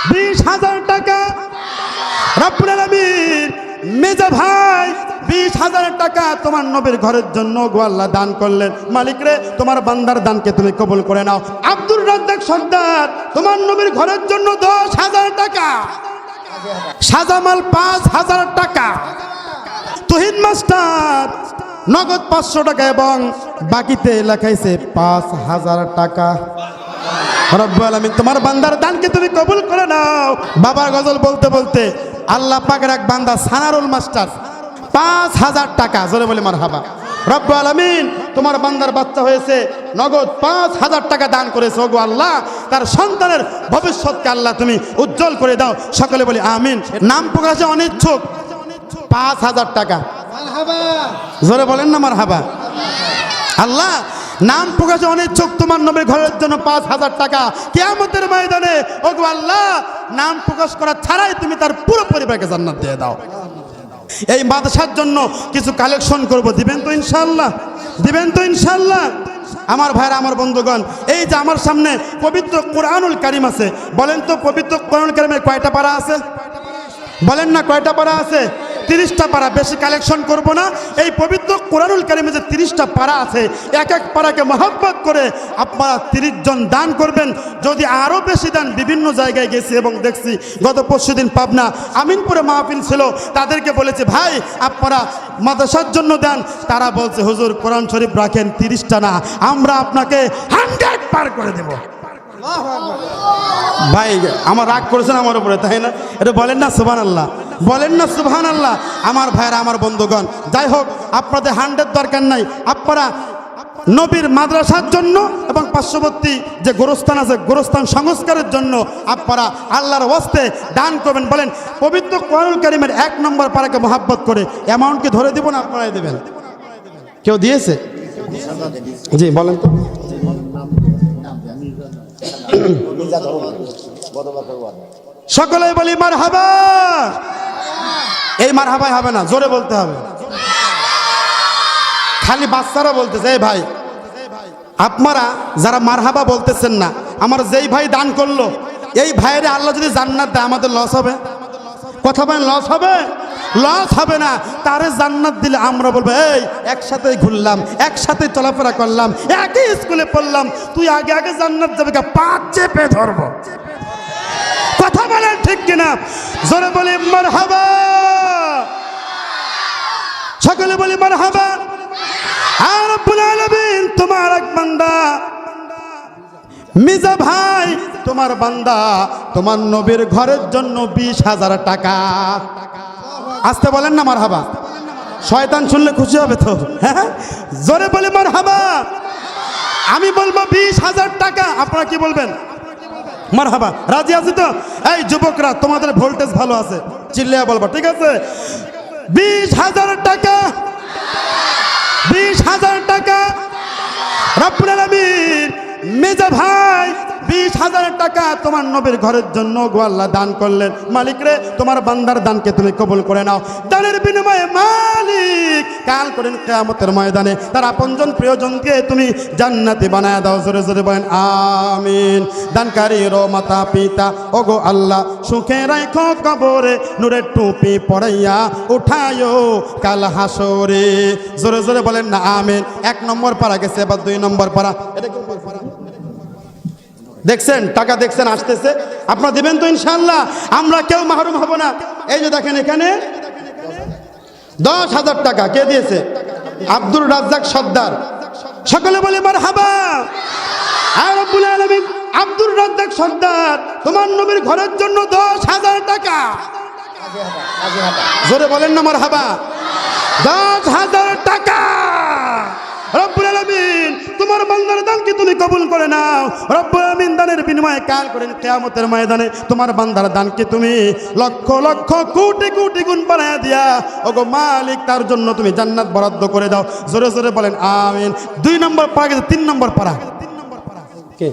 20,000 টাকা রব্বুল আলামিন মেজা ভাই 20,000 টাকা তোমার নবীর ঘরের জন্য গো আল্লাহ দান করলেন। মালিক রে, তোমার বান্দার দানকে তুমি কবুল করে নাও। আব্দুর রাজ্জাক সর্দার তোমার নবীর ঘরের জন্য 10,000 টাকা। সাজামাল 5,000 টাকা। তুহিন মাস্টার নগদ 500 টাকা এবং বাকিতে লেখাইছে 5,000 টাকা। রব্বুল আলামিন তোমার বান্দার দানকে তুমি কবুল করে নাও। বাবার গজল বলতে বলতে আল্লাহ পাকের এক বান্দা সানারুল মাস্টার 5,000 টাকা, জোরে বলে মারহাবা। রব্বুল আলামিন তোমার বান্দার বাচ্চা হয়েছে, নগদ 5,000 টাকা দান করেছে। ওগো আল্লাহ, তার সন্তানের ভবিষ্যৎকে আল্লাহ তুমি উজ্জ্বল করে দাও। সকলে বলি আমিন। নাম প্রকাশে অনিচ্ছুক 5,000 টাকা, জোরে বলেন না মারহাবা। আল্লাহ নাম প্রকাশে অনিচ্ছুক তোমার নবীর ঘরের জন্য 5,000 টাকা। কিয়ামতের ময়দানে ওগো আল্লাহ, নাম প্রকাশ করা ছাড়াই তুমি তার পুরো পরিবারকে জান্নাত দিয়ে দাও। এই মাদ্রাসার জন্য কিছু কালেকশন করব, দিবেন তো ইনশাআল্লাহ? দিবেন তো ইনশাআল্লাহ? আমার ভাইরা, আমার বন্ধুগণ, এই যে আমার সামনে পবিত্র কোরআনুল কারীম আছে, বলেন তো পবিত্র কোরআনুল কারীমের কয়টা পারা আছে? বলেন না কয়টা পারা আছে? 30টা পারা। বেশি কালেকশন করব না। এই পবিত্র কোরআনুল কারীমে যে 30টা পারা আছে, এক এক পারাকে মহব্বত করে আপনারা 30 জন দান করবেন। যদি আরও বেশি দেন, বিভিন্ন জায়গায় গেছি এবং দেখছি, গত পরশুদিন পাবনা আমিনপুরে মাহফিল ছিল, তাদেরকে বলেছে ভাই আপনারা মাদ্রাসার জন্য দেন। তারা বলছে হুজুর কোরআন শরীফ রাখেন, 30টা না, আমরা আপনাকে 100 পার করে দেব। ভাই আমার রাগ করেছেন আমার উপরে, তাই না? এটা বলেন না সুবহানাল্লাহ, বলেন না সুবহানাল্লাহ। আমার ভাইরা, আমার বন্ধুগণ, যাই হোক, আপনাদের 100 দরকার নাই। আপনারা নবীর মাদ্রাসার জন্য এবং পার্শ্ববর্তী যে গোরস্থান আছে, গোরস্থান সংস্কারের জন্য আপনারা আল্লাহর ওয়াস্তে দান করবেন। বলেন পবিত্র কোরআনুল কারীমের 1 নম্বর পারাকে মহব্বত করে অ্যামাউন্টকে ধরে দিব না আপনারাই দেবেন? কেউ দিয়েছে? জি বলেন তো। সকলেই বলি মারহাবা। এই মারহাবাই হবে না, জোরে বলতে হবে। খালি বাচ্চারা বলতেছে। এই ভাই, আপনারা যারা মারহাবা বলতেছেন না, আমার যেই ভাই দান করলো, এই ভাইয়ের আল্লাহ যদি জান্নাত দেয়, আমাদের লস হবে? কথা বলেন, লস হবে? লস হবে না। তারে জান্নাত দিলে আমরা বলবো এই একসাথে ঘুরলাম, একসাথে চলাফেরা করলাম, একই স্কুলে পড়লাম, তুই আগে আগে জান্নাত যাবে, পাঁচ চেপে ধরবো। কথা বলেন ঠিক কিনা? জোরে বলি মারহাবা। সকলে বলি মারহাবা। আর রব্বুল আলামিন তোমার এক বান্দা মিজা ভাই, তোমার বান্দা তোমার নবীর ঘরের জন্য 20,000 টাকা। আসতে বলেন না মারহাবা। শয়তান শুনলে খুশি হবে তো? হ্যাঁ, জোরে বলি মারহাবা। আমি বলবো 20,000 টাকা, আপনারা কি বলবেন? মারহাবা। রাজি আছি তো? এই যুবকরা, তোমাদের ভোল্টেজ ভালো আছে, চিল্লিয়া বলবা, ঠিক আছে? 20,000 টাকা, 20,000 টাকা রব্বুল আলামিন মেজা ভাই 20,000 টাকা তোমার নবীর ঘরের জন্য গো আল্লাহ দান করলেন। মালিক রে, তোমার বান্দার দানকে তুমি কবুল করে নাও। দানের বিনিময়ে মালিক কাল করেন কিয়ামতের ময়দানে তার আপনজন প্রিয়জনকে তুমি জান্নাতি বানায় দাও। জোরে জোরে বলেন আমিন। দানকারীর মাতা পিতা ওগো আল্লাহ সুখে রাখো কবরে, নূরের টুপি পরাইয়া উঠায়ো কাল হাসরে। জোরে জোরে বলেন না আমিন। 1 নম্বর পারা গেছে, এবার 2 নম্বর পারা। এটা কি পারা? দেখছেন টাকা, দেখছেন আসতেছে। আপনারা দিবেন তো ইনশাআল্লাহ? আমরা কেউ মাহরুম হব না। এই যে দেখেন এখানে 10,000 টাকা কে দিয়েছে? আব্দুর রাজ্জাক সর্দার। সকলে বলে মারহাবা। আর রব্বুল আলামিন আব্দুর রাজ্জাক সর্দার তোমার নবীর ঘরের জন্য 10,000 টাকা। জোরে বলেন না মারহাবা। 10,000 টাকা রব্বুল আলামিন তোমার বান্দার দানকে তুমি কবুল করে নাও। রব্বুল আলামিন দানের বিনিময়ে কাল করেন কিয়ামতের ময়দানে তোমার বান্দার দানকে তুমি লক্ষ লক্ষ কোটি কোটি গুণ বাড়ায়া দিয়া ওগো মালিক তার জন্য তুমি জান্নাত বরাদ্দ করে দাও। জোরে জোরে বলেন আমিন। 2 নম্বর পারা গেছে, 3 নম্বর পারা কে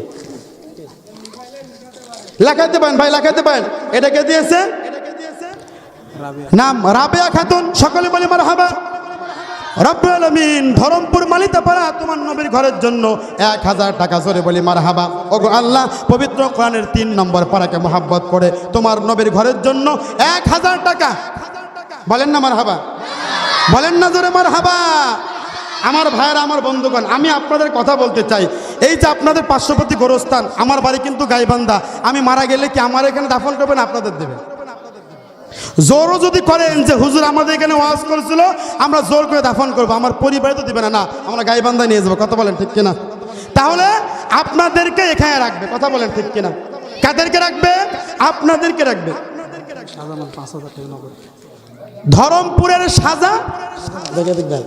লেখাইতে পারেন ভাই, লেখাইতে পারেন। এটা কে দিয়েছে? নাম রাবেয়া খাতুন। সকলে বলে মারহাবা। রব্বুল আলামিন ধরমপুর মালিতাপাড়া তোমার নবীর ঘরের জন্য 1000 টাকা জোরে বলি মারহাবা। ওগো আল্লাহ, পবিত্র কোরআনের 3 নম্বর পারাকে মহাব্বত করে তোমার নবীর ঘরের জন্য 1000 টাকা, বলেন না মারহাবা, বলেন না জোরে মারহাবা। আমার ভাইয়েরা, আমার বন্ধুগণ, আমি আপনাদের কথা বলতে চাই, এই যে আপনাদের পার্শ্ববর্তী গোরস্থান, আমার বাড়ি কিন্তু গাইবান্ধা, আমি মারা গেলে কি আমার এখানে দাফন করবেন, আপনাদের দেবেন? জোরও যদি করেন যে হুজুর আমাদের এখানে ওয়াজ করেছিল, আমরা জোর করে দাফন করবো, আমার পরিবারে তো দিবে না, না আমরা গাইবান্ধায় নিয়ে যাবো, কথা বলেন ঠিক কিনা? তাহলে আপনাদেরকে এখানে রাখবে, কথা বলেন ঠিক কিনা? কাদেরকে রাখবে? আপনাদেরকে রাখবে। ধরমপুরের সাজা দেখবেন,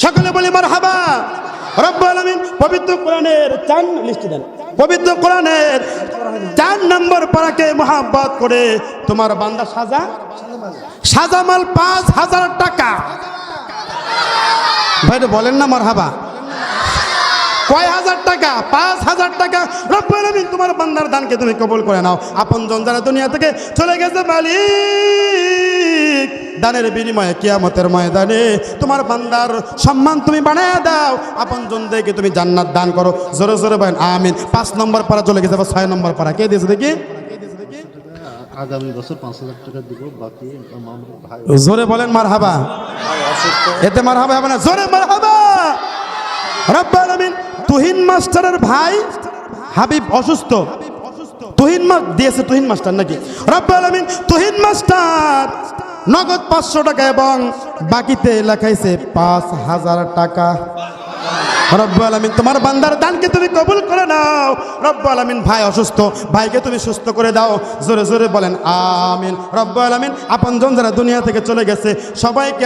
সকলে বলি মারহাবা। রব্বুল আলামিন পবিত্র কোরআনের 4 লিস্ট দেন, পবিত্র কোরআনের 4 নম্বর পারাকে মহাব্বত করে তোমার বান্দা সাজামাল 5000 টাকা। ভাই বলেন না মারহাবা। কয় হাজার টাকা? 5000 টাকা। রব্বুল আলামিন তোমার বান্দার দানকে তুমি কবুল করে নাও। আপনজন যারা দুনিয়া থেকে চলে গেছে মালিক, দানের বিনিময়ে কিয়ামতের ময়দানে তোমার বান্দার সম্মান তুমি বানায় দাও, আপনজনদেরকে তুমি জান্নাত দান করো। জোরে জোরে বলেন আমিন। 5 নম্বর পারা চলে গেছে, 6 নম্বর পারা কে দিয়েছে দেখি? আগামী বছর 5000 টাকা দিব, বাকি আমার ভাই। জোরে বলেন মারহাবা। এতে মারহাবা হবে না, জোরে মারহাবা। রব্বুল আলামিন তুহিন মাস্টারের ভাই হাবিব অসুস্থ, তুহিন দিয়েছে, তুহিন মাস্টার নাকি? রব্বুল আলামিন তুহিন মাস্টার নগদ 500 টাকা এবং বাকিতে লেখাইছে 5000 টাকা। রব্বুল আলামিন তোমার বান্দার দানকে তুমি কবুল করে নাও। রব্বুল আলামিন ভাই অসুস্থ, ভাইকে তুমি সুস্থ করে দাও। জোরে জোরে বলেন আমিন। রব্বুল আলামিন আপনজন যারা দুনিয়া থেকে চলে গেছে সবাইকে